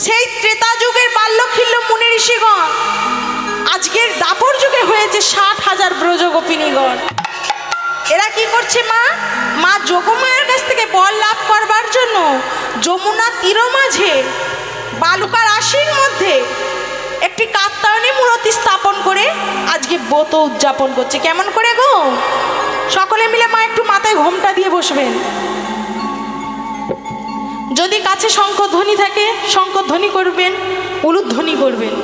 সেই ত্রেতা যুগের বাল্যখিল্য মুনি ঋষিগণ আজকের দাপর যুগে হয়েছে 60,000 ব্রজগোপিনীগণ। এরা কি করছে? মা যোগমায়ের কাছ থেকে বল লাভ করবার জন্য যমুনা তীর মাঝে বালুকা রাশির মধ্যে একটি কাত্যায়নী মূর্তি স্থাপন করে আজকে ব্রত উদযাপন করছে। কেমন করে গো? সকলে মিলে মা একটু মাথায় ঘোমটা দিয়ে বসবেন। যদি কাছে শঙ্খধ্বনি থাকে শঙ্খধ্বনি করবেন, উলুধ্বনি করবেন।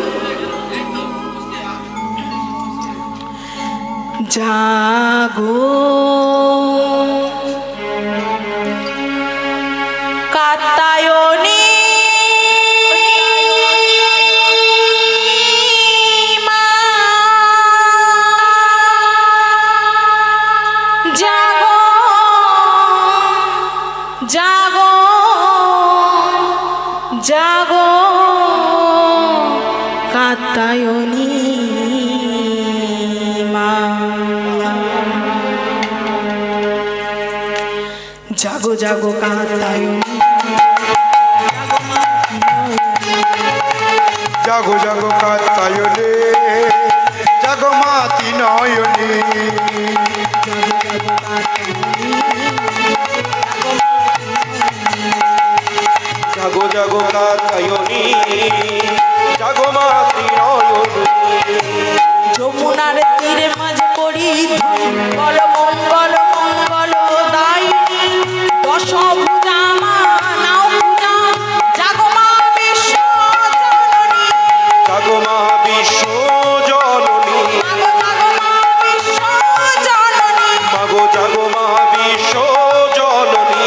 জাগো কাত্যায়নী মা, জাগো জাগো জাগো কাত্যায়নী মা, জাগো জাগো কাত্যায়নী, জাগো জাগো কাত্যায়নী, জাগো মাতি নয়নী, জাগো জাগো কাত্যায়নী, জাগো মাতি নয়নী। যমুনার তীরে মাঝে পড়ি বল মঙ্গল মঙ্গল দায়িনী, দশভুজা মা নাও পূজা, জাগো মা বিশ্ব জননী, জাগো মা বিশ্ব জননী, মাগো জাগো মা বিশ্ব জননী, মাগো জাগো মা বিশ্ব জননী।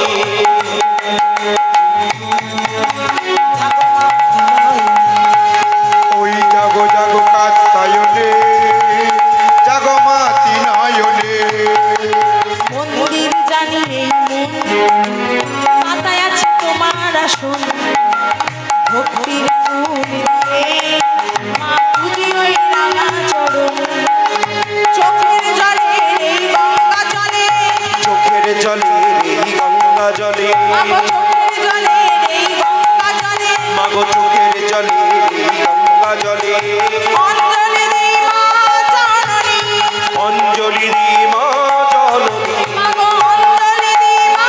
ওই জাগো জাগো কাত্যায়নী, জাগো মাতি নয়নী। মন্দির জানি মাথায় আছে তোমার আসন, ভক্তির ফুল দিয়ে মা পুজি ওই রাঙা চরণ, চোখের জলে এই গঙ্গা জলে, চোখের জলে এই গঙ্গা জলে, মাগো চোখের জলে এই গঙ্গা জলে, মাগো চোখের জলে এই গঙ্গা জলে, অঞ্জলি দিই মা জননী, অঞ্জলি দি মা জননী, মাগো অঞ্জলি দিই মা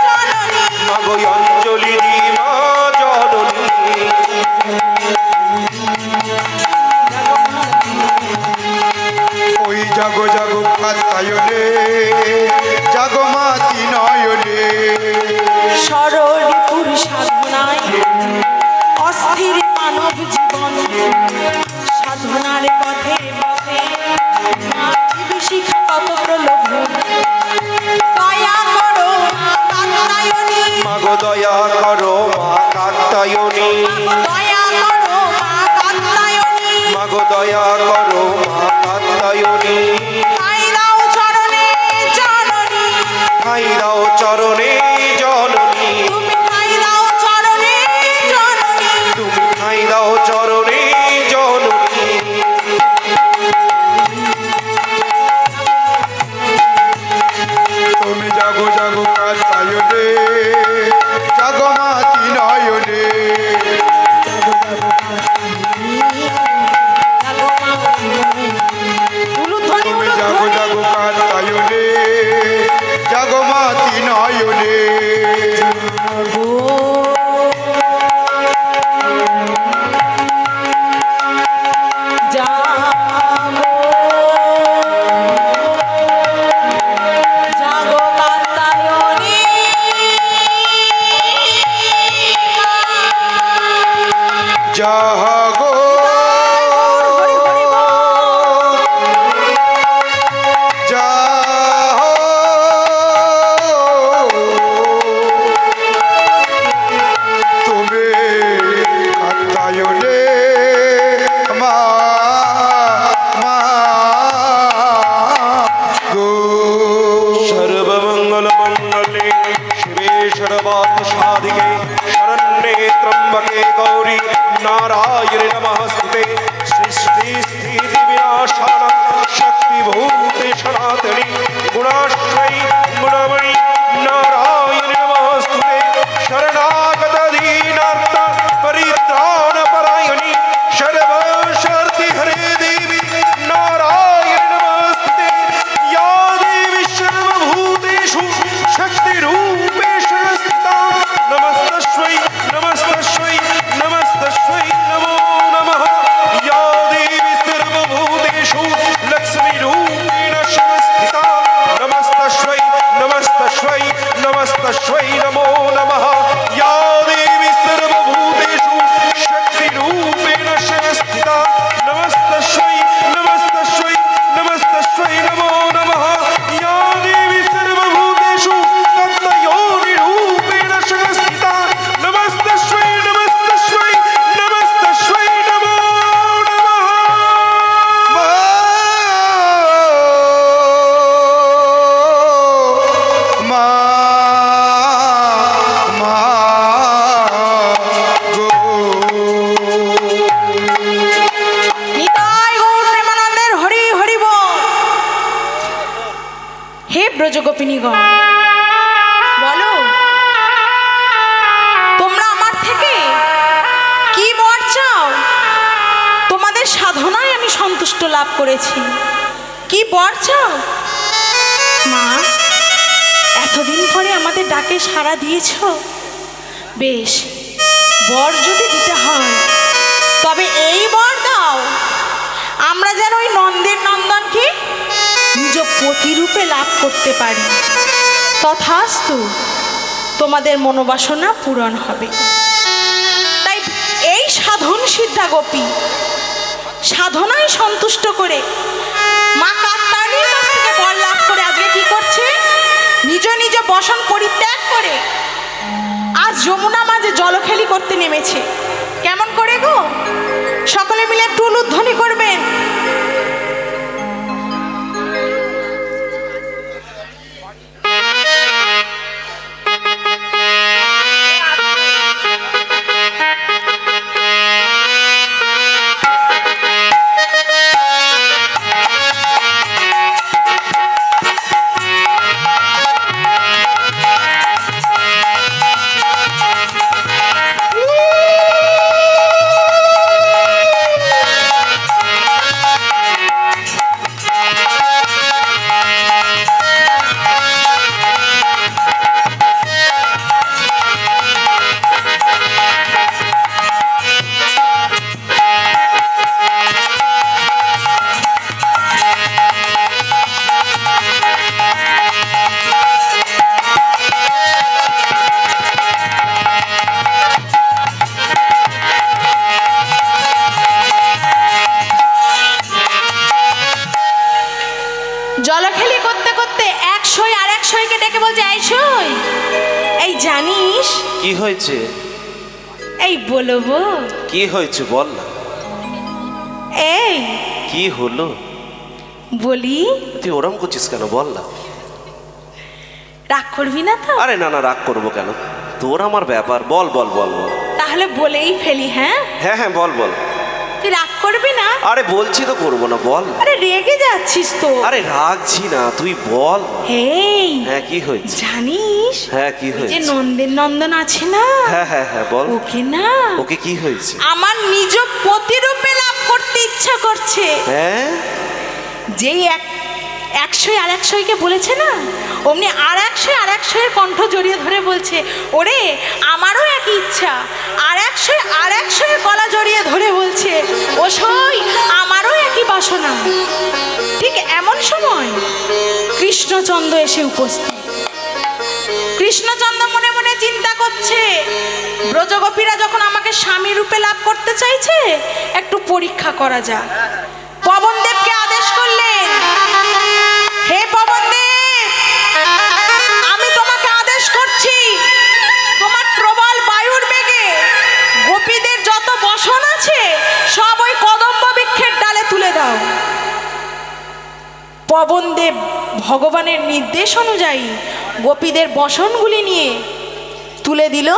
জননী, মাগো অঞ্জলি দি মা জননী। ওই জাগো জাগো কাত্যায়নী, জাগো মাতি নয়নী। সরলপুর সাধনায় অস্থির মানব জীবন, সাধনার পথে পথে মা শিখা কত প্রলোভন, দয়া করো মা কাত্যায়নী, মাগো দয়া করো মা কাত্যায়নী, দয়া করো মা কাত্যায়নী, মাগো দয়া করো মা কাত্যায়নী। ঠাঁই দাও চরণে জননী, ঠাঁই দাও চরণে জননী, তুমি ঠাঁই দাও চরণে জননী, তুমি ঠাঁই দাও চরণে জননী। তুমি জাগো জাগো কাত্যায়নী, জাগো মাতি নয়নী। তুমি জাগো জাগো কাত্যায়নী, জাগো মাতি নয়নী। জাগো কাত্যায়নী, জাগো তুমি কাত্যায়নী মা মা গো। সর্বমঙ্গল মঙ্গলে শিবে সর্বার্থ সাধিকে শরণ্যে ত্র্যম্বকে গৌরী নারায়ণে নমস্তুতে। সৃষ্টি স্থিতি বিনাশানাং শক্তিভূতে সনাতনী গুণাশ্রয়ী গুণময়ী নারায়ণে নমস্তুতে। শরণাগত দীনার্থ পরিত্রাণ গোপিনীগণ, বলো তোমরা আমার থেকে কি বর চাও? তোমাদের সাধনায় আমি সন্তুষ্ট লাভ করেছি, কি বর চাও? মা, এতদিন পরে আমাদের ডাকে সাড়া দিয়েছ, বেশ, বর যদি দিতে হয় তবে এই বর দাও, আমরা যেন ওই নন্দের নন্দনকে নিজ প্রতিরূপে লাভ করতে পারি। তথাস্তু, তোমাদের মনোবাসনা পূরণ হবে। তাই এই সাধন সিদ্ধা গোপী সাধনায় সন্তুষ্ট করে মা কাত্যায়নীর কাছ থেকে বর লাভ করে আজকে কি করছে? নিজ নিজ বসন পরিত্যাগ করে আজ যমুনা মাঝে জলখেলি করতে নেমেছে। কেমন করে গো? সকলে মিলে একটু উলুধ্বনি করবেন। জলখেলি করতে করতে এক সই আর এক সইকে ডেকে বলছে, এই সই, এই জানিস কি হয়েছে? এই বলবো কি হয়েছে বল না। এই কি হলো বলি? তুই ওরম করছিস কেন বল না। রাগ করবি না তো? আরে না না, রাগ করবো কেন, তোর আমার ব্যাপার, বল বল বল বল। তাহলে বলেই ফেলি। হ্যাঁ হ্যাঁ হ্যাঁ বল বল। তুই রাগ করবি না? আরে বলছি তো করবো না, বল। আরে রেগে যাচ্ছিস তো? আরে রাগছি না, তুই বল। এই হ্যাঁ কি হয়েছে? জানিস হ্যাঁ কি যে হয়েছে? নন্দের নন্দন আছে না, হ্যাঁ হ্যাঁ হ্যাঁ বল। ওকে না ওকে কি হয়েছে? আমার নিজ প্রতিরূপে লাভ করতে ইচ্ছা করছে। হ্যাঁ, যেই এক সই আর এক সইকে বলেছে না, অমনি আর এক সই আর এক সইয়ের কণ্ঠ জড়িয়ে ধরে বলছে, ওরে আমারও একই ইচ্ছা। আর এক সই আর এক সইয়ের গলা জড়িয়ে ধরে বলছে, ও সই আমারও একই বাসনা। ঠিক এমন সময় কৃষ্ণচন্দ্র এসে উপস্থিত। কৃষ্ণচন্দ্র মনে মনে চিন্তা করছে, ব্রজগোপীরা যখন আমাকে স্বামী রূপে লাভ করতে চাইছে, একটু পরীক্ষা করা যাক। পবনদেবকে আদেশ করলেন, হে পবনদেব, আমি তোমাকে আদেশ করছি, তোমার প্রবল বায়ুর বেগে গোপীদের যত বসন আছে সব ওই কদম্ব বৃক্ষের ডালে তুলে দাও। পবনদেব ভগবানের নির্দেশ অনুযায়ী গোপীদের বসনগুলি নিয়ে তুলে দিল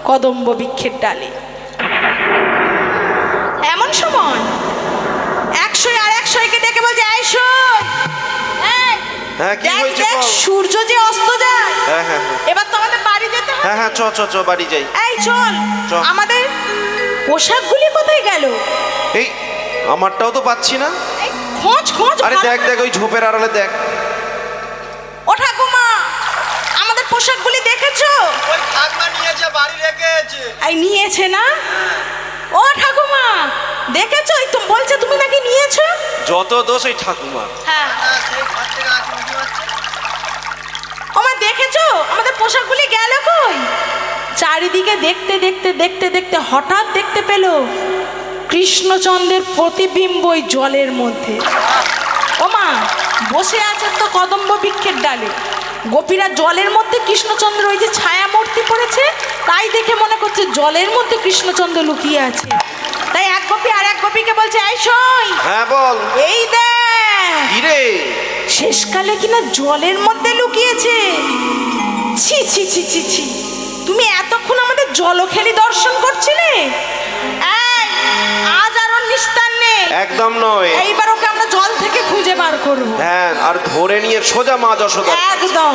কদম্ব বৃক্ষের ডালে। এমন সময় এক সই আর এক সইকে ডেকে বলছে, এই সই, হ্যাঁ কি দেখ হয়েছে দেখ বল। সূর্য যে অস্ত যায়, হ্যাঁ হ্যাঁ হ্যাঁ এবার তো আমাদের বাড়ি যেতে হবে। হ্যাঁ হ্যাঁ, চ চ চ বাড়ি যাই। এই চল, চল। আমাদের পোশাকগুলি কোথায় গেল? এই আমারটাও তো পাচ্ছি না। এই খোঁজ খোঁজ। আরে ভালো দেখ করে। দেখ ওই ঝোপের আড়ালে দেখ। ও ঠাকুমা, আমাদের পোশাকগুলি দেখেছো? ওই ঠাকমা নিয়েছে, বাড়ি রেখেছে। এই নিয়েছে না? ও ঠাকুমা দেখেছো? এই তো বলছে তুমি নাকি নিয়েছো। যত দোষ ওই ঠাকুমা। হ্যাঁ, সেই ঘর থেকে আজ উঠে যাচ্ছে। ওমা দেখেছো আমাদের পোশাকগুলি গেল কই? চারিদিকে দেখতে দেখতে দেখতে দেখতে হঠাৎ দেখতে পেল কৃষ্ণচন্দ্রের প্রতিবিম্ব ওই জলের মধ্যে। ওমা বসে আছেন তো কদম্ব বৃক্ষের ডালে, গোপীরা জলের মধ্যে কৃষ্ণচন্দ্র ওই যে ছায়া মূর্তি পড়েছে, তাই দেখে মনে করছে জলের মধ্যে কৃষ্ণচন্দ্র লুকিয়ে আছে। তাই এক গোপী আর এক গোপীকে বলছে, এই সই, হ্যাঁ বল। এই দেখ, কি রে? শেষকালে কিনা জলের মধ্যে লুকিয়েছে। ছি ছি ছি ছি ছি, তুমি এতক্ষণ আমাদের জলখেলি দর্শন করছিলে। এই, আজ আর ওর নিস্তার নেই। একদম নয়। এইবার ওকে আমরা জল থেকে খুঁজে বার করব হ্যাঁ, আর ধরে নিয়ে সোজা মা যশোদা। একদম।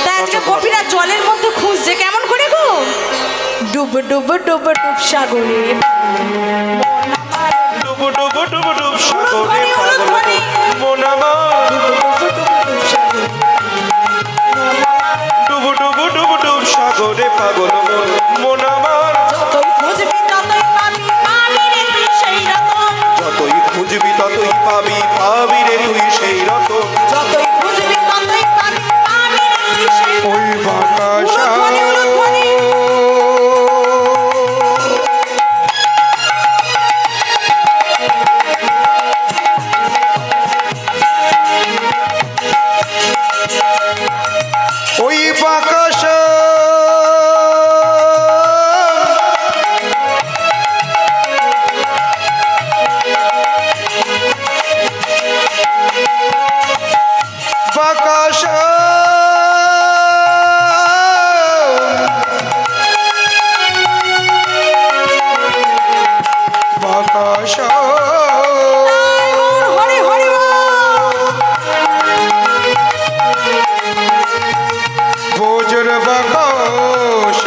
তাই আজকে গোপীরা জলের মধ্যে খুঁজছে কেমন করে গো, ডুব ডুব ডুব ডুব সাগরে, ডুবু ডুবু ডুবু ডুব সাগরে উলুধ্বনি, পাগল উলুধ্বনি। মন আমার। ডুবু ডুবু ডুবু ডুব সাগরে পাগল মন, মন আমার। যতই খুঁজবি ততই পাবি, পাবি রে তুই সেই রতন। যতই খুঁজবি ততই পাবি, পাবি রে তুই সেই রতন। যতই খুঁজবি ততই পাবি, পাবি রে তুই সেই রতন। ওই বাঁকা উলুধ্বনি, উলুধ্বনি। ওই বাঁকা বাঁকা হরি হরি ভোজর বাকস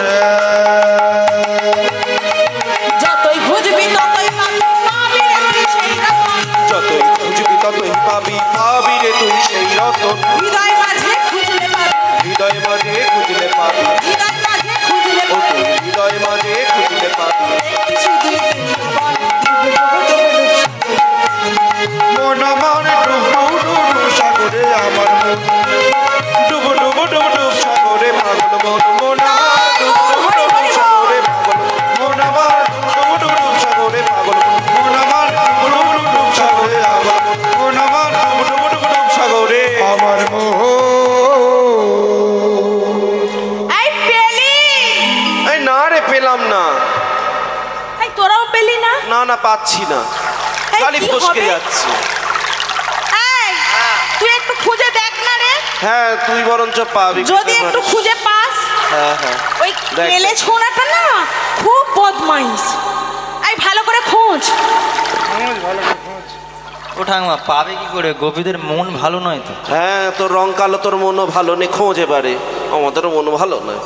যতই খুঁজবি ততই পাবি, পাবি রে তুই সেই রতন। যতই খুঁজবি ততই পাবি, পাবি রে তুই সেই রতন। হৃদয় মাঝে খুঁজলে পাবি, হৃদয় মাঝে খুঁজলে পাবি, হৃদয় মাঝে খুঁজলে ও পাবি। তুই হৃদয় মাঝে খুঁজলে পাবি। কিছু দুই তিন বল, ডুব ডুব ডুব ডুব মন আমার ডুবু সাগরে আমার মন ডুবু ডুবু ডুবু ডুব সাগরে পাগল মন, মন আমার। ডুবু ডুবু ডুবু সাগরে পাগল মন, মন আমার ডুবু ডুবু ডুব সাগরে পাগল মন, মন আমার ডুবু ডুবু ডুব সাগরে আমার মন আমার ডুবু ডুবু ডুবু ডুব সাগরে। আমার মোহ এই পেলি, এই না রে, পেলাম না। এই তোরাও পেলি না? না না, পাচ্ছি না, এই খালি কি ফসকে হবে? যাচ্ছে। এই তুই একটু খুঁজে দেখ না রে, হ্যাঁ, তুই বরঞ্চ পাবি। যদি একটু খুঁজে পাস। হ্যাঁ হ্যাঁ, ওই দেখ। কেলে ছোঁড়াটা না খুব বদমাইশ। এই ভালো করে খোঁজ। ও ঠাকুমা পাবে কি করে, গোপীদের মন ভালো নয় তো। হ্যাঁ, তোর রং কালো, তোর মনও ভালো নেই, খোঁজ এবারে। আমাদেরও মন ভালো নয়,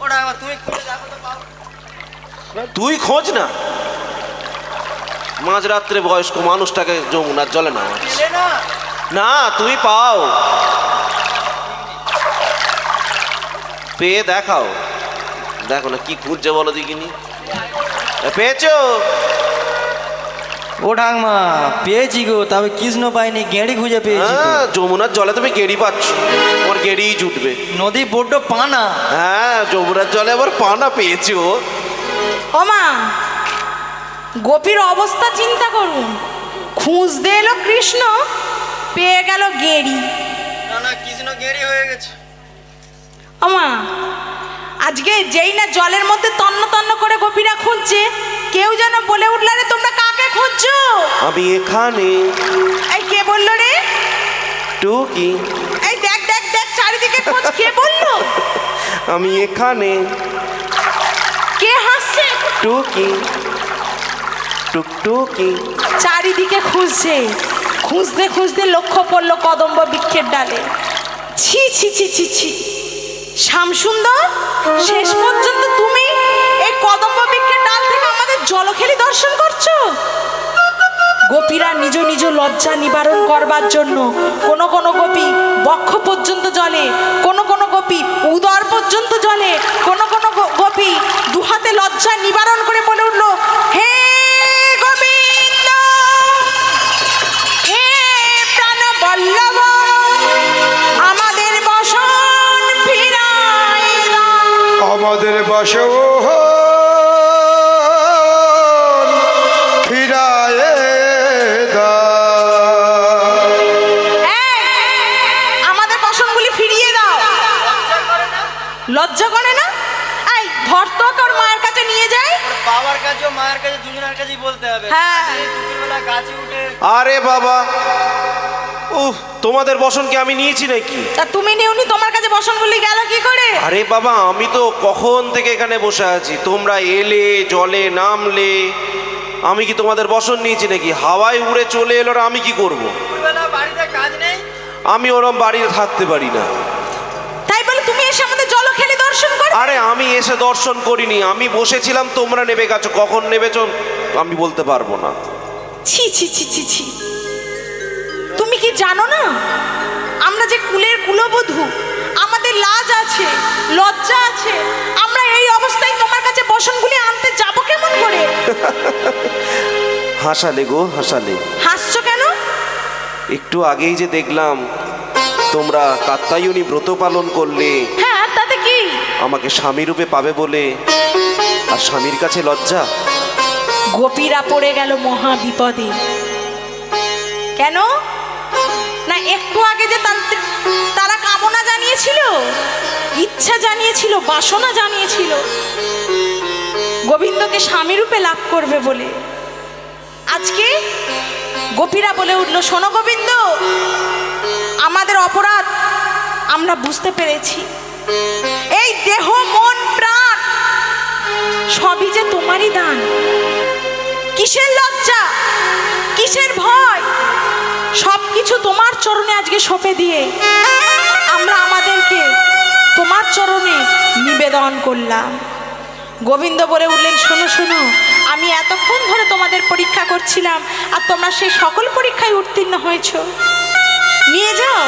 ওটা আমার তুমি খুঁজে দেখো তো পাবো। তুই খোঁজ না। মাঝরাত্রে বয়স্ক মানুষটাকে যমুনার জলে নামা। পেলে না না, তুই পাও, পেয়ে দেখাও। দেখো না কি খুঁজছে বলো দেখিনি। পেয়েছো? ও ঠাকুমা পেয়েছি গো, তবে কৃষ্ণ পাইনি, গেঁড়ি খুঁজে পেয়েছি তো। হ্যাঁ, যমুনার জলে তুমি গেড়ি পাচ্ছ, তোমার গেড়িই জুটবে। নদী বড্ড পানা। হ্যাঁ, যমুনার জলে আবার পানা পেয়েছো। ও মা, গোপীর অবস্থা চিন্তা করুন। খুঁজতে এলো কৃষ্ণ, পেয়ে গেল গেঁড়ি। না না কৃষ্ণ গেঁড়ি হয়ে গেছে। ও মা, আজকে যেই না জলের মধ্যে তন্ন তন্ন করে গোপীরা খুঁজছে, কেউ যেন বলে উঠল, রে তোমরা কাকে খুঁজছো? আমি এখানে। এই কে বললো রে? টুকি, এই দেখ দেখ দেখ চারিদিকে খোঁজ, কে বললো? আমি এখানে। কে হাসছে? টুকি, টুকটুকি। চারিদিকে খুঁজছে, খুঁজতে খুঁজতে লক্ষ্য পড়লো কদম্ব বৃক্ষের ডালে। ছি ছি ছি ছি ছি, শ্যামসুন্দর, শেষ পর্যন্ত তুমি এই কদম্ব বৃক্ষের ডাল থেকে আমাদের জলখেলি দর্শন করছো? গোপীরা নিজ নিজ লজ্জা নিবারণ করবার জন্য কোনো কোনো গোপী বক্ষ পর্যন্ত জলে, কোনো কোনো গোপী উদর পর্যন্ত জলে, কোনো কোনো গোপী দুহাতে লজ্জা নিবারণ করে বলে উঠলো, হে গোবিন্দ, হে প্রাণ বল্লভ, আমাদের বসন ফিরাই দাও। আমাদের বাস ফিরায় আমাদের বসনগুলি ফিরিয়ে দাও। লজ্জা করে না? এই ধর তো, তোর মায়ের কাছে নিয়ে যাই। বাবার কাছে মায়ের কাছে দুজনের কাছেই বলতে হবে। হ্যাঁ। এই দুপুরবেলা গাছে উঠে আরে বাবা, উফ, তোমাদের বসনকে আমি নিয়েছি নাকি? তা তুমি নিউনি, তোমার কাছে বসনগুলি গেল কি করে? আরে বাবা, আমি তো কখন থেকে এখানে বসে আছি, তোমরা এলে, জলে নামলে, আমি কি তোমাদের বসন নিয়েছি নাকি? হাওয়ায় উড়ে চলে এলো, আর আমি কি করব? দুপুরবেলা আমি ওরম বাড়িতে থাকতে পারি না। তাই বলে তুমি এসে আমাদের জলখেলি দর্শন করো? আরে আমি এসে দর্শন করিনি, আমি বসেছিলাম, তোমরা নেবে গেছো। কখন নেবেছো আমি বলতে পারবো না। ছি ছি ছি ছি ছি, তুমি কি জানো না আমরা যে কুলের কুলবধূ, আমাদের লাজ আছে, লজ্জা আছে, আমরা এই অবস্থায় তোমার কাছে বসনগুলি আনতে যাব কেমন করে? হাসালে গো, হাসালে। হাসছো কেন? একটু আগেই যে দেখলাম তোমরা কাত্যায়নী ব্রত পালন করলে, হ্যাঁ তাতে কি? আমাকে স্বামী রূপে পাবে বলে, আর স্বামীর কাছে লজ্জা। গোপীরা পড়ে গেল মহা বিপদে। কেন না, একটু আগে যে তারা কামনা জানিয়েছিল, ইচ্ছা জানিয়েছিল, বাসনা জানিয়েছিল গোবিন্দকে স্বামী রূপে লাভ করবে বলে। আজকে গোপীরা বলে উঠল, শোনো গোবিন্দ, আমাদের অপরাধ আমরা বুঝতে পেরেছি। এই দেহ মন প্রাণ সবই যে তোমারই দান। কিসের লজ্জা, কিসের ভয়, সবকিছু তোমার চরণে আজকে সঁপে দিয়ে আমরা আমাদেরকে তোমার চরণে নিবেদন করলাম। গোবিন্দ বলে উঠলেন, শোনো শোনো, আমি এতক্ষণ ধরে তোমাদের পরীক্ষা করছিলাম, আর তোমরা সেই সকল পরীক্ষায় উত্তীর্ণ হয়েছ। নিয়ে যাও,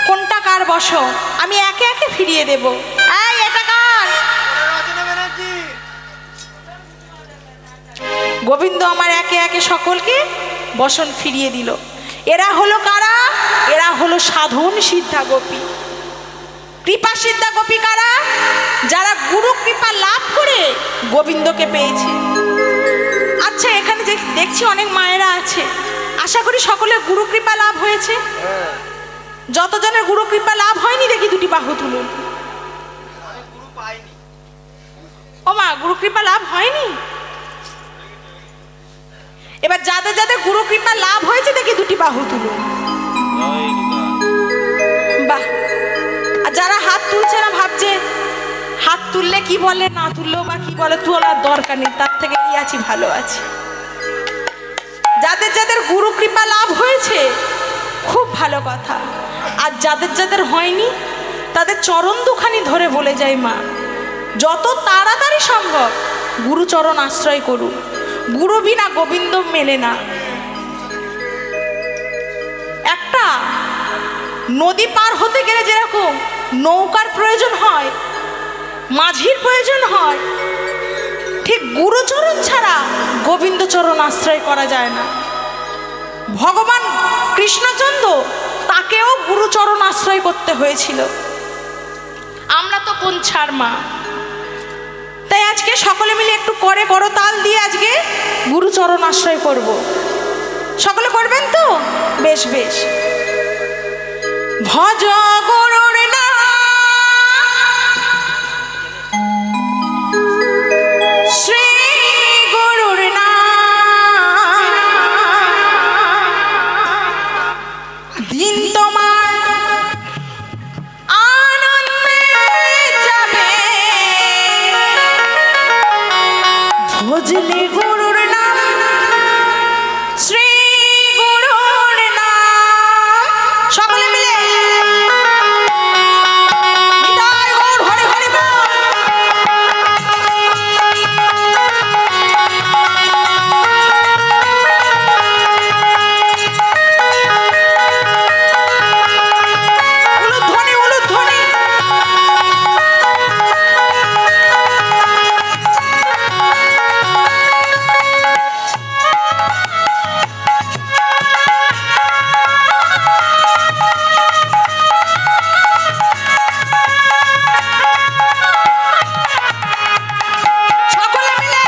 কোনটা কার বসো, আমি একে একে ফিরিয়ে দেব। এই এটা কার? রচনা ব্যানার্জি। গোবিন্দ আমার একে একে সকলকে বসন ফিরিয়ে দিল। এরা হলো কারা? এরা হলো সাধন সিদ্ধা গোপী। কৃপা সিদ্ধা গোপী কারা? যারা গুরু কৃপা লাভ করে গোবিন্দকে পেয়েছে। আচ্ছা, এখানে যে দেখছি অনেক মায়েরা আছে, আশা করি সকলের গুরু কৃপা লাভ হয়েছে। যতজনের গুরু কৃপা লাভ হয়নি দেখি দুটি বাহু তুলুন। আমি গুরু পাইনি। ও মা, গুরু কৃপা লাভ হয়নি? এবার যাদের যাদের গুরু কৃপা লাভ হয়েছে দেখি দুটি বাহু তুলুন। বাহ। আর যারা হাত তুলছে না, ভাবছে হাত তুললে কি বলে, না তুললেও বা কি বলে, তোলার দরকার নেই, তার থেকে এই আছি, ভালো আছি। যাদের যাদের গুরু কৃপা লাভ হয়েছে খুব ভালো কথা। আর যাদের যাদের হয়নি তাদের চরণ দুখানি ধরে বলে যায়, মা যত তাড়াতাড়ি সম্ভব গুরুচরণ আশ্রয় করুন। গুরু বিনা গোবিন্দ মেলে না। একটা নদী পার হতে গেলে যেরকম নৌকার প্রয়োজন হয়, মাঝির প্রয়োজন হয়, ঠিক গুরুচরণ ছাড়া গোবিন্দচরণ আশ্রয় করা যায় না। ভগবান কৃষ্ণচন্দ্র, তাকেও গুরুচরণ আশ্রয় করতে হয়েছিল। আমরা তো কোন ছাড় মা। তাই আজকে সকলে মিলে একটু করে করতাল দিয়ে আজকে গুরুচরণ আশ্রয় করব। সকলে করবেন তো? বেশ বেশ। ভজ গুরুর নাম, শ্রী গুরুর নাম, দিন তোমার আনন্দে যাবে, ভজলে গুরুর নাম, শ্রী গুরুর নাম। সকলে মিলে নিতাই গৌর হরি হরি বল। উলুধ্বনি উলুধ্বনি। সকলে মিলে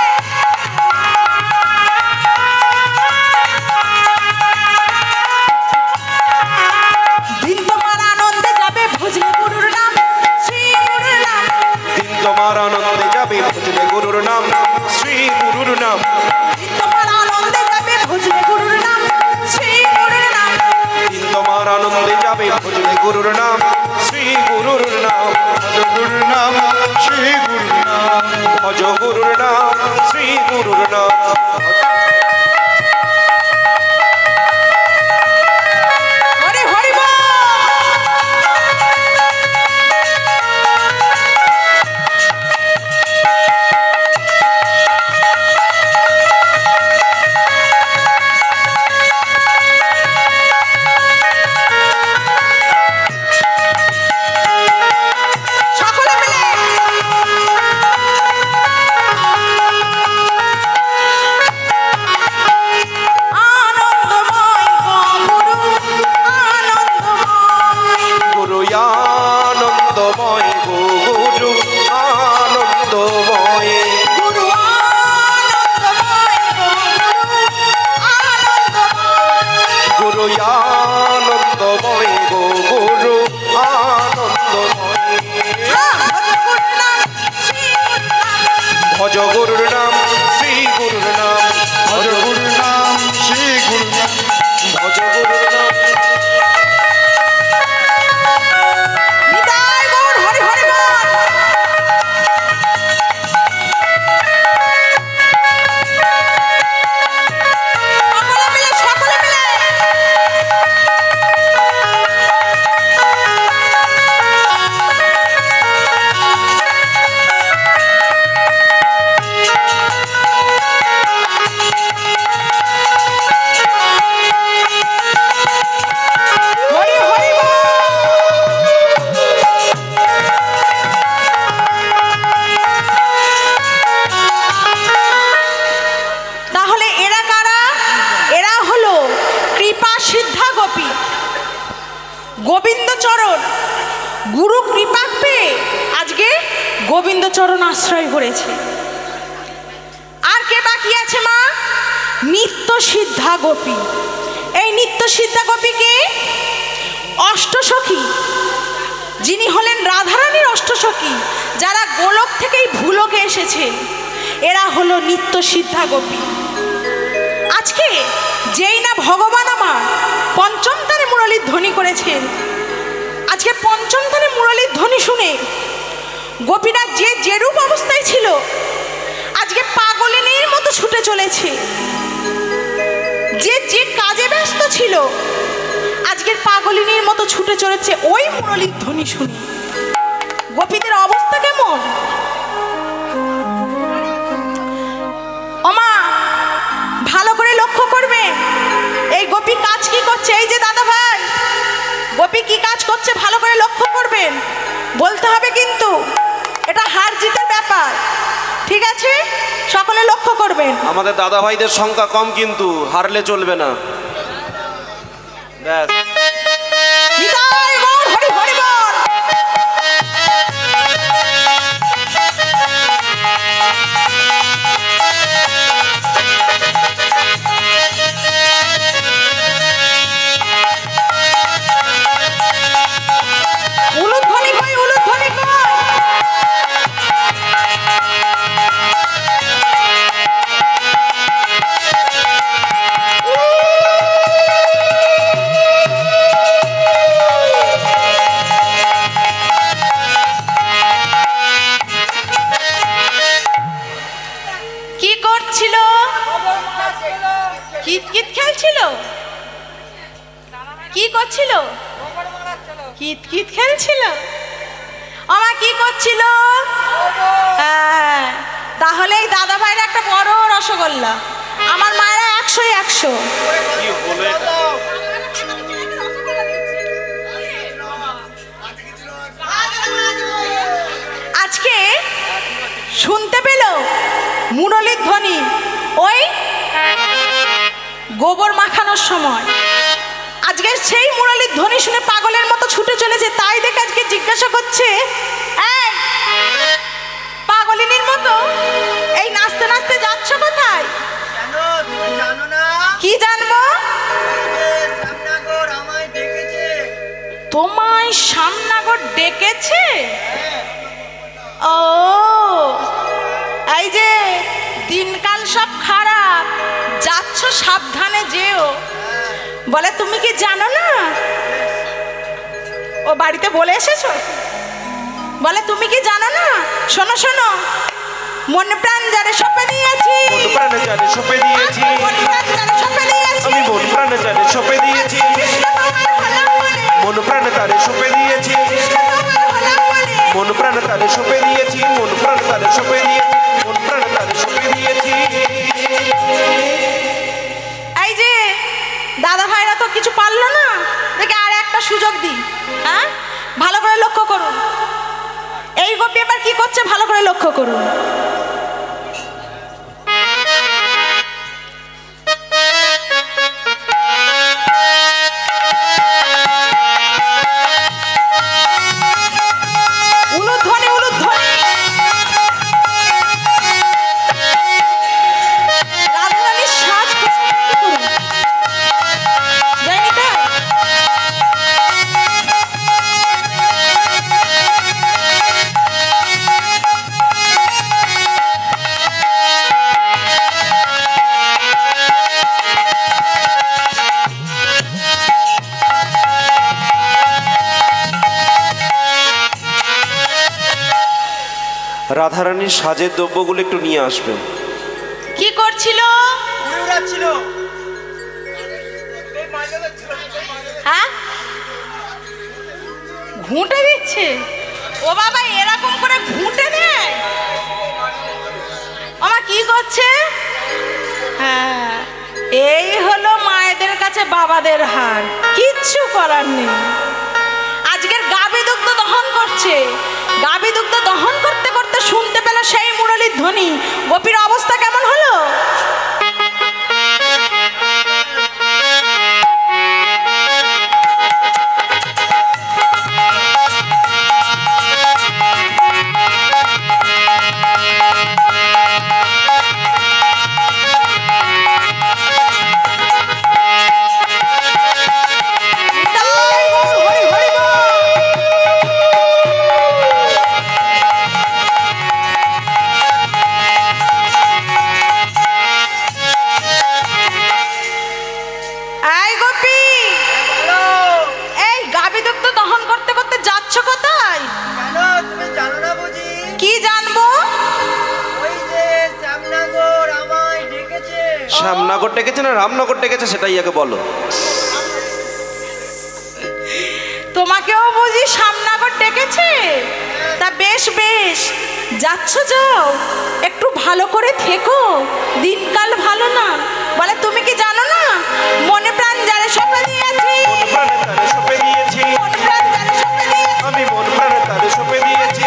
দিন তোমার আনন্দে যাবে, ভজলে গুরুর নাম, শ্রী গুরুর নাম। দিন তোমার আনন্দে যাবে, ভজলে গুরুর নাম, শ্রী গুরুর নাম। দিন তোমার আনন্দে যাবে, ভজলে গুরুর নাম, শ্রী গুরুর নাম। দিন তোমার আনন্দে যাবে, ভজলে গুরুর নাম, শ্রী গুরুর নাম। গুরুর নাম শ্রী গুরুর নাম, ভজ গুরুর নাম, শ্রী গুরুর নাম। হরি হরি বল। গুরুর নাম শ্রী গুরুর নাম ভজ গুরু নাম শ্রী গুরু নাম ভজ গুরুর নাম নিতাই গৌর হরি হরি বল। সকলে মিলে, সকলে মিলে। হরি হরি বল। তাহলে এরা কারা? এরা হলো কৃপা সিদ্ধা গোপী, গোবিন্দচরণ গুরু কৃপা পেয়ে আজকে গোবিন্দচরণ আশ্রয় করেছে। আর কে বাকি আছে মা? নিত্য সিদ্ধা গোপী। এই নিত্য সিদ্ধা গোপীকে অষ্টসখী, যিনি হলেন রাধারানীর অষ্টসখী, যারা গোলক থেকেই ভূলোকে এসেছেন, এরা হলো নিত্য সিদ্ধা গোপী। আজকে যেই না ভগবান আমার পঞ্চম তারে মুরলীর ধ্বনি করেছেন, আজকে পঞ্চম তারে মুরলীর ধ্বনি শুনে গোপীরা যে যেরূপ অবস্থায় ছিল আজকে পাগলিনীর মতো ছুটে চলেছে। যে যে কাজে ব্যস্ত ছিল আজকের পাগলিনীর মতো ছুটে চলেছে ওই মুরলীর ধ্বনি শুনে। গোপীদের অবস্থা কেমন? ওমা ভালো করে লক্ষ্য করবে, এই গোপী কাজ কি করছে। এই যে দাদা ভাই, গোপী কি কাজ করছে ভালো করে লক্ষ্য করবেন, বলতে হবে কিন্তু, এটা হার জিতের ব্যাপার, ঠিক আছে? সকলে লক্ষ্য করবেন। আমাদের দাদা ভাইদের সংখ্যা কম, কিন্তু হারলে চলবে না। ব্যাস। নিতাই গৌর হরি হরি বল। উলুধ্বনি কই, উলুধ্বনি কই? কি করছিল? কিতকিত খেলছিল? কি করছিল? কিতকিত খেলছিল? আমার কি করছিল? হ্যাঁ, তাহলে এই দাদা ভাইয়ের একটা বড় রসগোল্লা, আমার মায়েরা 100-ই 100। কি হলো এটা? আজকে শুনতে পেল মুরলীর ধ্বনি ওই গোবর মাখানোর সময়। আজকে সেই মুরলীর ধ্বনি শুনে পাগলের মতো ছুটে চলেছে, তাই দেখে আজকে জিজ্ঞাসা করছে, এই পাগলিনীর মতো এই নাচতে নাচতে যাচ্ছ কোথায়? জানো, তুমি জানো না? কি জানবো? শ্যামনগর আমায় ডেকেছে। তোমায় শ্যামনগর ডেকেছে? ও, এই যে দিনকাল সব খারাপ, যাচ্ছ সাবধানে যেও। বলে তুমি কি জানো না? ও বাড়িতে বলে এসেছো? বলে তুমি কি জানো না? শোনো শোনো, মন প্রাণ যারে সপে দিয়েছি, মন প্রাণে জানে সপে দিয়েছি, মন প্রাণ যারে সপে দিয়েছি, আমি মন প্রাণে জানে সপে দিয়েছি, কৃষ্ণ তোমার হলাম বলে, মন প্রাণে তারে সপে দিয়েছি, কৃষ্ণ তোমার হলাম বলে। মন প্রাণে তারে সপে দিয়েছি, মন প্রাণে তারে সপে দিয়েছি, মন প্রাণে তারে সপে দিয়েছি। এই যে দাদা ভাইরা তো কিছু পারলো না, দেখে আর একটা সুযোগ দিই। হ্যাঁ, ভালো করে লক্ষ্য করুন, এই গোপী এবার কি করছে ভালো করে লক্ষ্য করুন। সাজের দ্রব্যগুলো একটু নিয়ে আসবেন। কি করছিল? উড়াচ্ছিল। হ্যাঁ, ঘুঁটে দিচ্ছে। ও বাবা, এরকম করে ঘুঁটে দেয়? আমার কি করছে? হ্যাঁ, এই হলো মায়েদের কাছে বাবাদের হার, কিচ্ছু করার নেই। আজকের গাভী দুগ্ধ দহন করছে, গাভী দুগ্ধ দহন করতে করতে শুনতে পেল সেই মুরলীর ধ্বনি। গোপীর অবস্থা কেমন হলো? শ্যামনগর ডেকেছে না রামনগর ডেকেছে সেটাই আগে বলো। তোমাকেও বুঝি শ্যামনগর ডেকেছে? তা বেশ বেশ, যাচ্ছ যাও, একটু ভালো করে থেকো, দিনকাল ভালো না। বলে তুমি কি জানো না, মনে প্রাণ যারে সঁপে দিয়েছি, মন প্রাণে তারে সঁপে দিয়েছি, মন প্রাণ যারে সঁপে দিয়েছি, আমি মন প্রাণে তারে সঁপে দিয়েছি,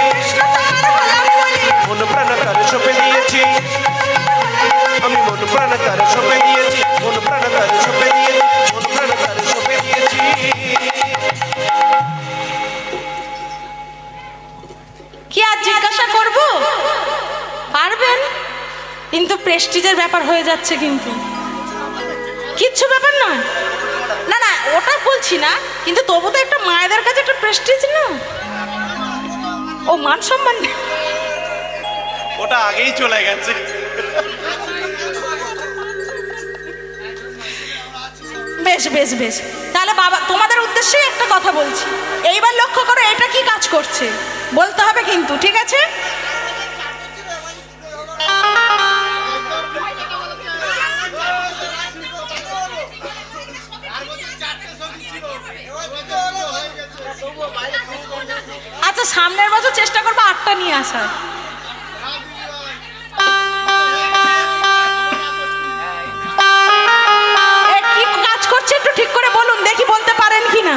মন প্রাণে তারে সঁপে দিয়েছি, আমি মন প্রাণে তারে সঁপে দিয়েছি, মন প্রাণে তারে সঁপে দিয়েছি, মন প্রাণে তারে সঁপে দিয়েছি। কি আর জিজ্ঞাসা করব? পারবেন, কিন্তু প্রেস্টিজের ব্যাপার হয়ে যাচ্ছে। কিন্তু কিচ্ছু ব্যাপার নয়, না না ওটা বলছি না, কিন্তু তবু তো একটা মায়েদের কাছে একটা প্রেস্টিজ না, ও মান সম্মান। ওটা আগেই চলে গেছে। বেশ বেশ বেশ, তাহলে বাবা তোমাদের উদ্দেশ্যে একটা কথা বলছি, এইবার লক্ষ্য করো এটা কি কাজ করছে, বলতে হবে কিন্তু, ঠিক আছে? আচ্ছা, সামনের বছর চেষ্টা করবো 8টা নিয়ে আসার। কি কাজ করছে একটু ঠিক করে বলুন দেখি, বলতে পারেন কিনা।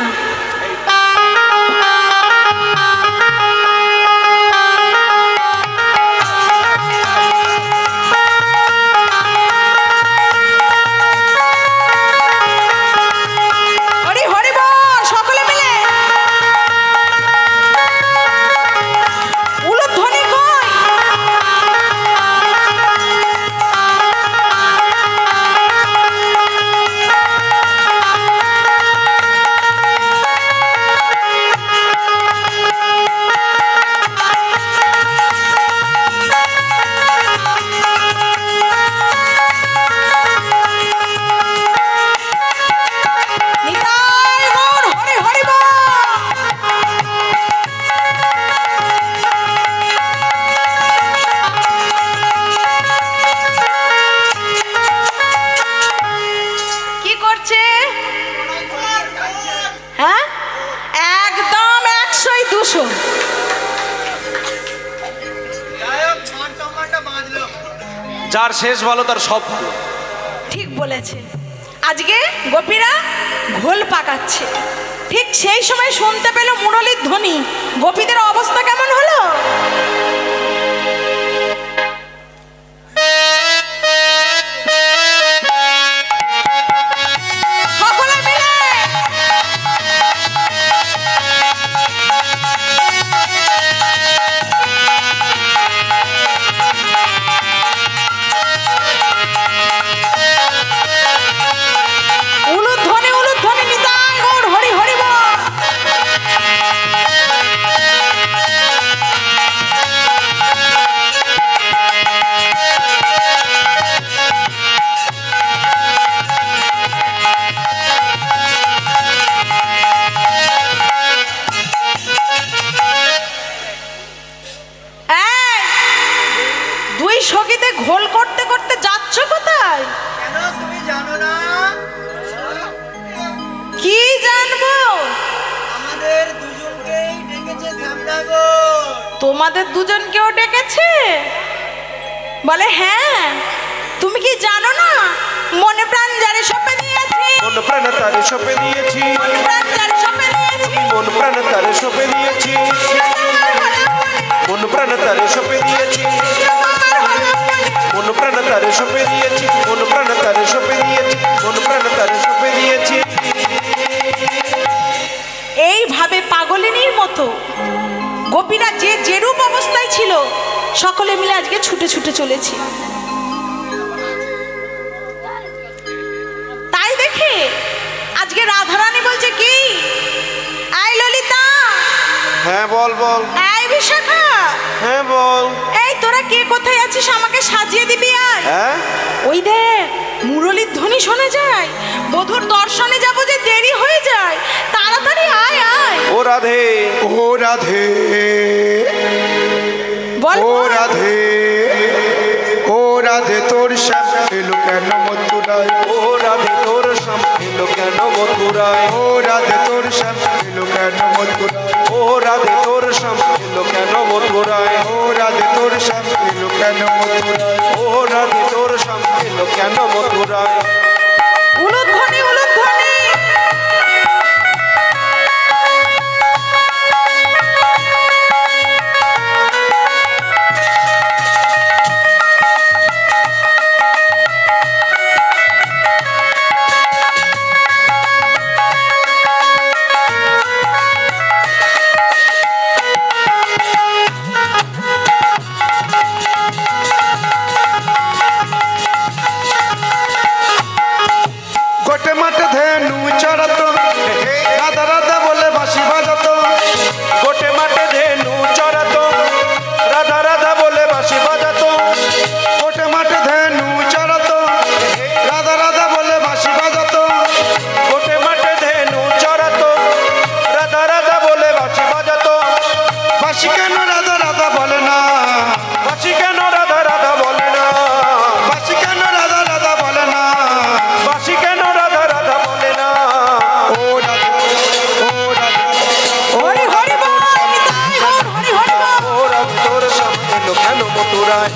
যার শেষ ভালো তার সব ভালো। ঠিক বলেছে। আজকে গোপীরা ঘোল পাকাচ্ছে, ঠিক সেই সময় শুনতে পেল মুরলীর ধ্বনি। গোপীদের অবস্থা কেমন হলো? মধ্যে ঘোল করতে করতে যাচ্ছ কোথায়? কেন তুমি জানো না? কি জানবো? আমাদের দুজনকেই ডেকেছে শ্যামনগর। তোমাদের দুজনকেও ডেকেছে? বলে হ্যাঁ, তুমি কি জানো না মনে প্রাণ যারে সঁপে দিয়েছি, মন প্রাণ তারে সঁপে দিয়েছি, মনে প্রাণ যারে সঁপে দিয়েছি, মন প্রাণ তারে সঁপে দিয়েছি, মন প্রাণ তারে সঁপে দিয়েছি, মন প্রাণ তারে সঁপে দিয়েছি, মন প্রাণ তারে সঁপে দিয়েছি, মন প্রাণ তারে সঁপে দিয়েছি। এইভাবে পাগলিনীর মতো গোপীরা যে যেরূপ অবস্থায় ছিল সকলে মিলে আজকে ছুটে ছুটে চলেছি। তাই দেখে আজকে রাধারানী বলছে কি, এই ললিতা, হ্যাঁ বল বল, এই বিশাখা, হ্যাঁ বল। এই তোরা কে কোথায় আছিস আমাকে সাজিয়ে দিবি আয়। হ্যাঁ ওই দেখ মুরলীর ধ্বনি শোনা যায়, বধুর দর্শনে যাব যে দেরি হয়ে যায়, তাড়াতাড়ি আয় আয়। ও রাধে, ও রাধে, বল ও বল। রাধে, ও রাধে তোর শ্যাম এলো কেন মথুরায়, ও রাধে তোর শ্যাম এলো কেন মথুরায়, ও রাধে তোর শ্যাম এলো কেন মথুরায়, ও রাধে তোর শ্যাম এলো কেন মথুরায়, ও রাধে তোর শ্যাম এলো কেন মথুরায়, ও রাধে তোর শ্যাম এলো কেন মথুরায়। উলুধ্বনি উলুধ্বনি। গোটে মাঠে ধেনু চড়াতো, রাধা রাধা বলে বাঁশি বাজাতো, গোটে মাঠে ধেনু চড়াতো, রাধা রাধা বলে বাঁশি বাজাতো, গোটে মাঠে ধেনু চড়াতো, রাধা রাধা বলে বাঁশি বাজাতো, গোটে মাঠে ধেনু চড়াতো, রাধা রাধা বলে বাঁশি বাজাতো। বাঁশি কেন রাধা রাধা বলে না, বাঁশি কেন রাধা রাধা বলে না, বাঁশি কেন রাধা রাধা বলে না, বাঁশি কেন রাধা রাধা বলে না। ও রাধে, ও রাধে, ও হরি হরি বল, নিতাই গৌর হরি হরি বল। ও রাধে তোর শ্যাম এলো কেন মথুরায়।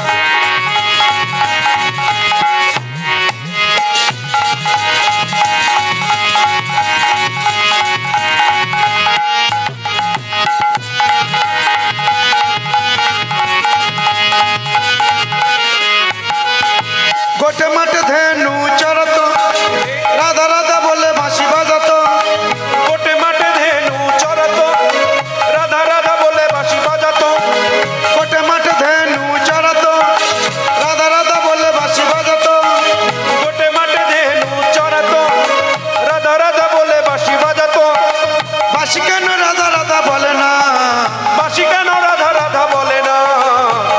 গোটে মাঠে ধেনু চড়াতো, রাধা রাধা বলে বাঁশি বাজাতো, গোটে মাঠে ধেনু চড়াতো, রাধা রাধা বলে বাঁশি বাজাতো, গোটে মাঠে ধেনু চড়াতো, রাধা রাধা বলে বাঁশি বাজাতো, গোটে মাঠে ধেনু চড়াতো, রাধা রাধা বলে বাঁশি বাজাতো। বাঁশি কেন রাধা রাধা বলে না, বাঁশি কেন রাধা রাধা বলে না,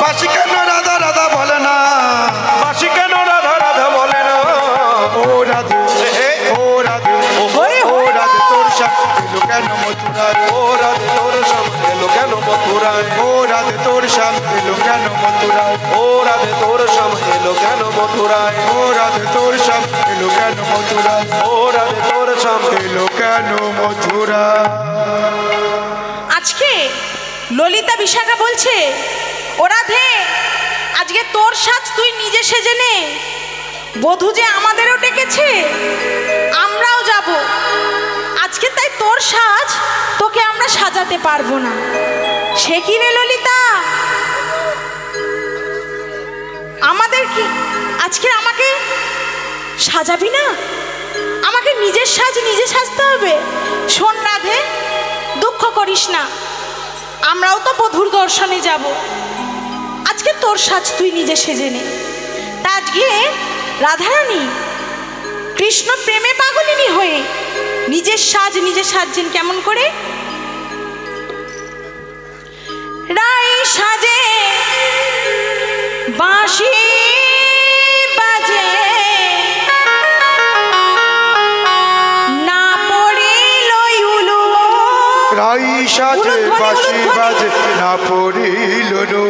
বাঁশি কেন রাধা রাধা বলে না, বাঁশি কেন রাধা রাধা বলে না। ও রাধে, ও রাধে, ও রাধে তোর শ্যাম এলো কেন মথুরায়, ও রাধে তোর শ্যাম এলো কেন মথুরায়, ও রাধে তোর শ্যাম এলো কেন মথুরায়, ও রাধে তোর শ্যাম এলো কেন মথুরায়, ও রাধে তোর শ্যাম এলো কেন মথুরায়, ও রাধে তোর শ্যাম এলো কেন মথুরায়। আজকে ললিতা বিশাখা বলছে, ও রাধে, আজকে তোর সাজ তুই নিজে সেজে নে, বধূ যে আমাদেরও ডেকেছে, আমরাও যাব আজকে, তাই তোর সাজ তোকে আমরা সাজাতে পারবো না। সে কি রে ললিতা, আমাদের কি আজকে আমাকে সাজাবি না? আমাকে নিজের সাজ নিজে সাজতে হবে? শোন রাধে, দুঃখ করিস না, আমরাও তো বধূর দর্শনে যাব, আজকে তোর সাজ তুই নিজে সেজে নে। তা আজকে রাধারানী কৃষ্ণ প্রেমে পাগলিনী হয়ে নিজের সাজ নিজে সাজছেন কেমন করে? রাই সাজে বাঁশি বাজে, না পড়িল উলু। রাই সাজে বাঁশি বাজে, না পড়িল নো,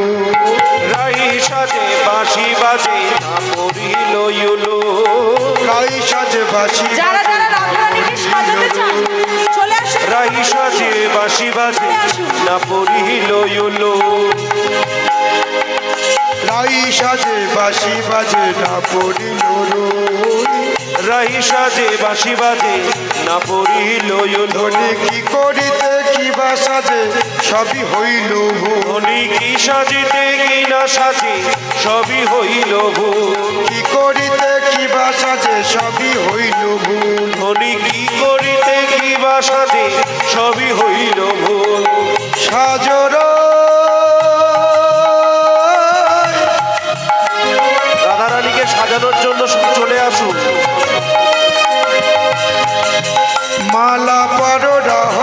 রাই সাজে বাঁশি বাজে না পড়িল ইউলো রাই সাজে বাসি যারা যারা রাধারানীকে সাজাতে চান চলে আসুন। রাই সাজে বাঁশি বাজে না পড়িল ইউলো রাই সাজে বাসি বাজে না পড়িল রই রাই সাজে বাঁশি বাজে না পড়িল ইউলো ধনী কি করিতে কি বা সাজে সবই হইল ভুল ধনী কি সাজিতে কি না সাজে সবই হইল ভুল কি করিতে কি বা সাজে সবই হইল ভুল ধনী কি করিতে কি বা সাজে সবই হইল ভুল সাজর রাধারানীকে সাজানোর জন্য চলে আসুন। মালা পর রহ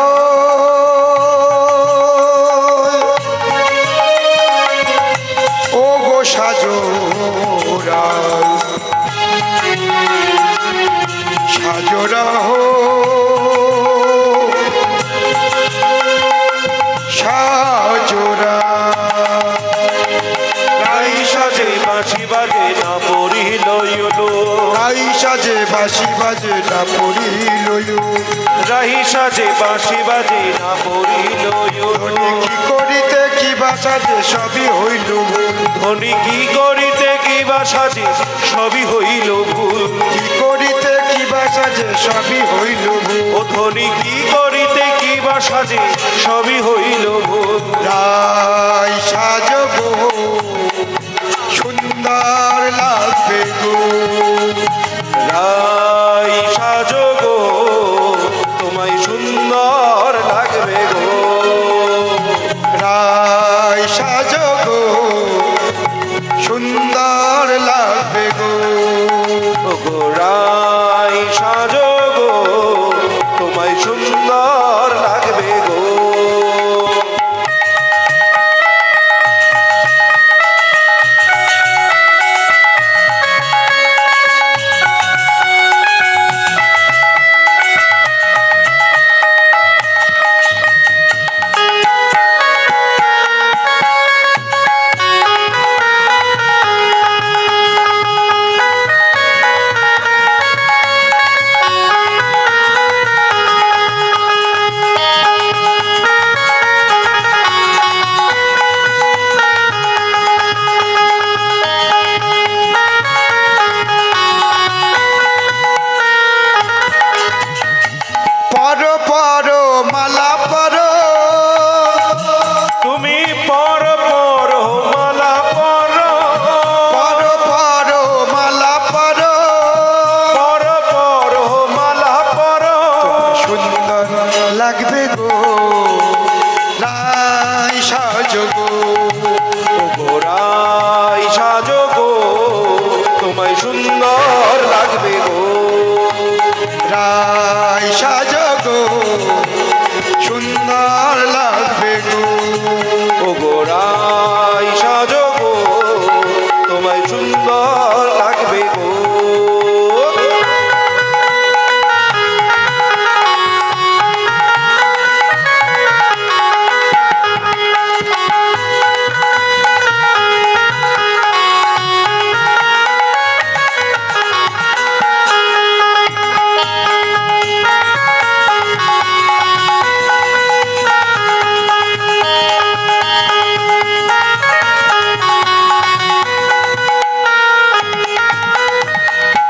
ও গো সাজো সাজো রহ সাজোরা রাই সাজে বাঁশি বাজে না পড়িল ইউলো রাই সাজে বাসি বাজে না পড়িল রাই সাজে বাঁশি বাজে না পড়িল ইউলো কি করিতে কি বা সাজে সবই হইল ভুল ধনী কি করিতে কি বা সাজে সবই হইল ভুল কি করিতে কি বা সাজে সবই হইল ভুল ও ধনী কি করিতে কি বা সাজে সবই হইল ভুল রাই সাজবো সুন্দর লাগবে গো রাই সাজো গো তোমায় সুন্দর লাগবে গো রাই সাজবো সুন্দর লাগবে গো ও গো রাই সাজো গো তোমায় সুন্দর লাগবে গো পর পর মালা পর তুমি পর পর মালা পর পর পর মালা পর পর পর মালা পর সুন্দর লাগবে গো রাই সাজবো ও গো রাই সাজো গো তোমায় সুন্দর লাগবে গো রাই সাজবো সুন্দর লাগবে গো ও গো রাই সাজো গো তোমায় সুন্দর লাগবে গো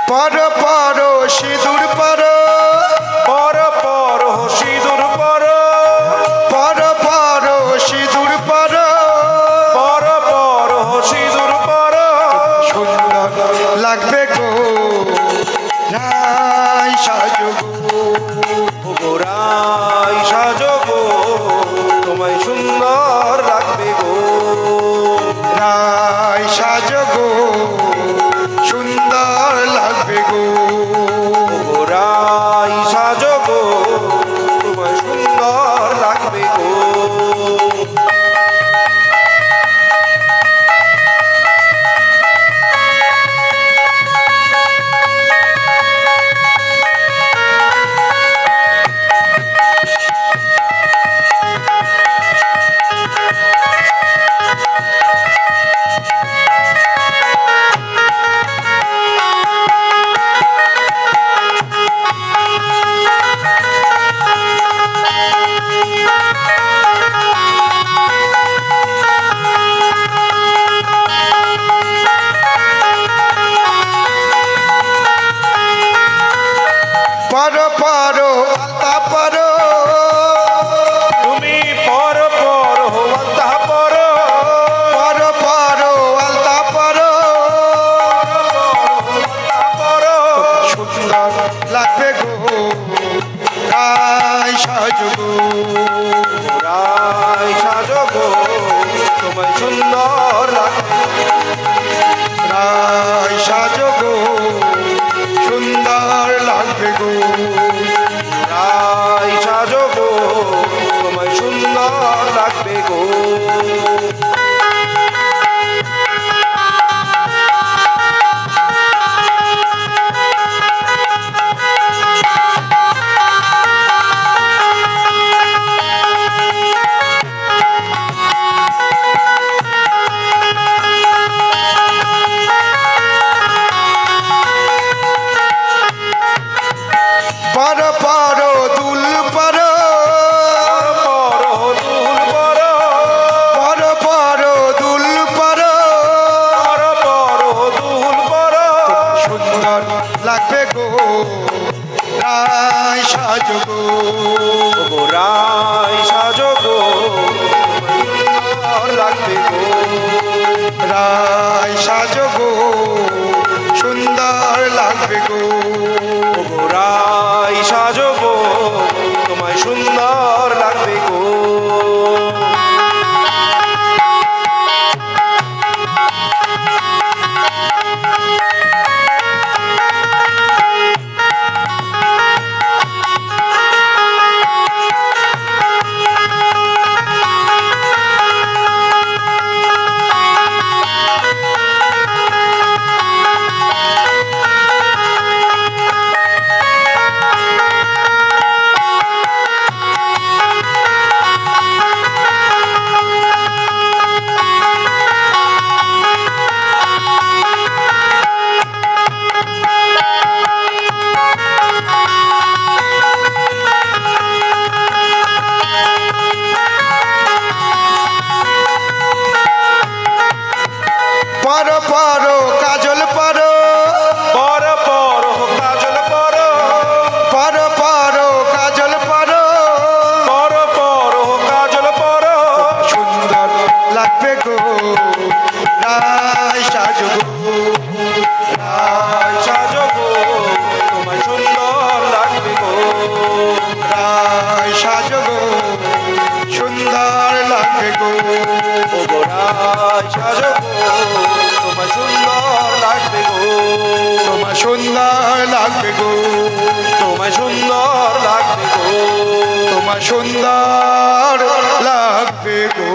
পর পর সিঁদুর পর পর পর সিঁদুর পর পর পর সিঁদুর পর পর পর সিঁদুর পর সুন্দর লাগবে গো রাই সাজবো ও গো রাই সাজো গো তোমায় সুন্দর লাগবে গো রাই সাজবো সুন্দর লাগবে গো ও গো রাই সাজো গো তোমায় সুন্দর লাগবে গো সাজগো রাই সাজগো তোমায় সুন্দর লাগবে রাই সাজগো সুন্দর লাগবে গো রাই সাজগো তোমায় সুন্দর লাগবে গো পারো পারো দুল পারো পরো দুল পরো পারো পারো দুল পারো পরো পরো দুল পরো সুন্দর লাগবে গো রাই সাজগো গো রাই সাজগো সুন্দর লাগবে গো রাই সাজগো সুন্দর লাগবে গো গো রাই সাজগো তোমায় সুন্দর লাগবে গো পারো পারো কাজল পারো পরো পরো কাজল পরো পারো পারো কাজল পারো পরো পরো কাজল পরো সুন্দর লাগবে গো রাই সাজগো রাই সাজগো তোমায় সুন্দর লাগবে গো রাই সাজগো সুন্দর লাগবে গো গো রাই সাজগো তোমায় সুন্দর লাগবে গো তোমার সুন্দর লাগবে গো তোমায় সুন্দর লাগবে গো তোমার সুন্দর লাগবে গো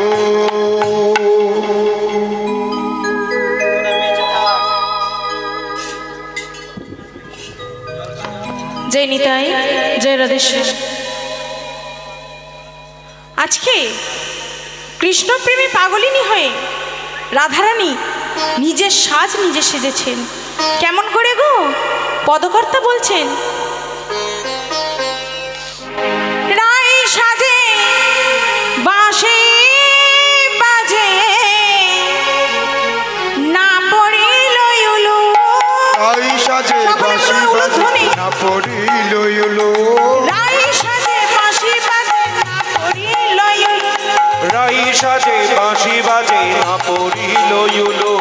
জয় নিতাই, জয় রাধেশ্যাম। আজকে কৃষ্ণপ্রেমী পাগলিনী হয়ে রাধারানী নিজের সাজ নিজে সেজেছেন। কেমন করে গো? পদকর্তা বলছেন, রাই সাজে বাঁশি বাজে না পড়িল উলু। রাই সাজে সকলে বাঁশি বলো, বাজে উলুধ্বনি। না পড়িল উলু রাই সাজে বাঁশি বাজে না পড়িল উলু। রাই সাজে বাঁশি বাজে না পড়িল ইউলো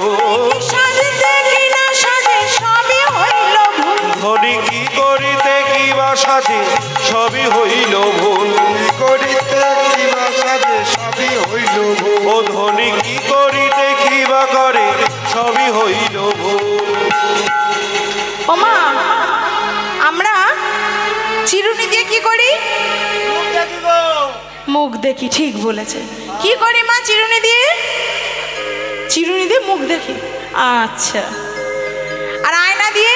সাজতে কিনা সাজে সবই হইল ভুল। ধনী কি করিতে কি বা সাজে সবই হইল ভুল করিতে কিবা সাজে সবই হইল ভুল ও ধনী কি করিতে কি বা করে সবই হইল ভুল ওমা, আমরা চিরুনি দিয়ে কি করি? মুখ দেখিব মুখ দেখি, ঠিক বলেছে। কি করি মা চিরুনি দিয়ে? চিরুনি দিয়ে মুখ দেখি। আচ্ছা, আর আয়না দিয়ে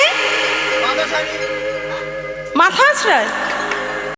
মাথা সারি মাথা আছড়ায়?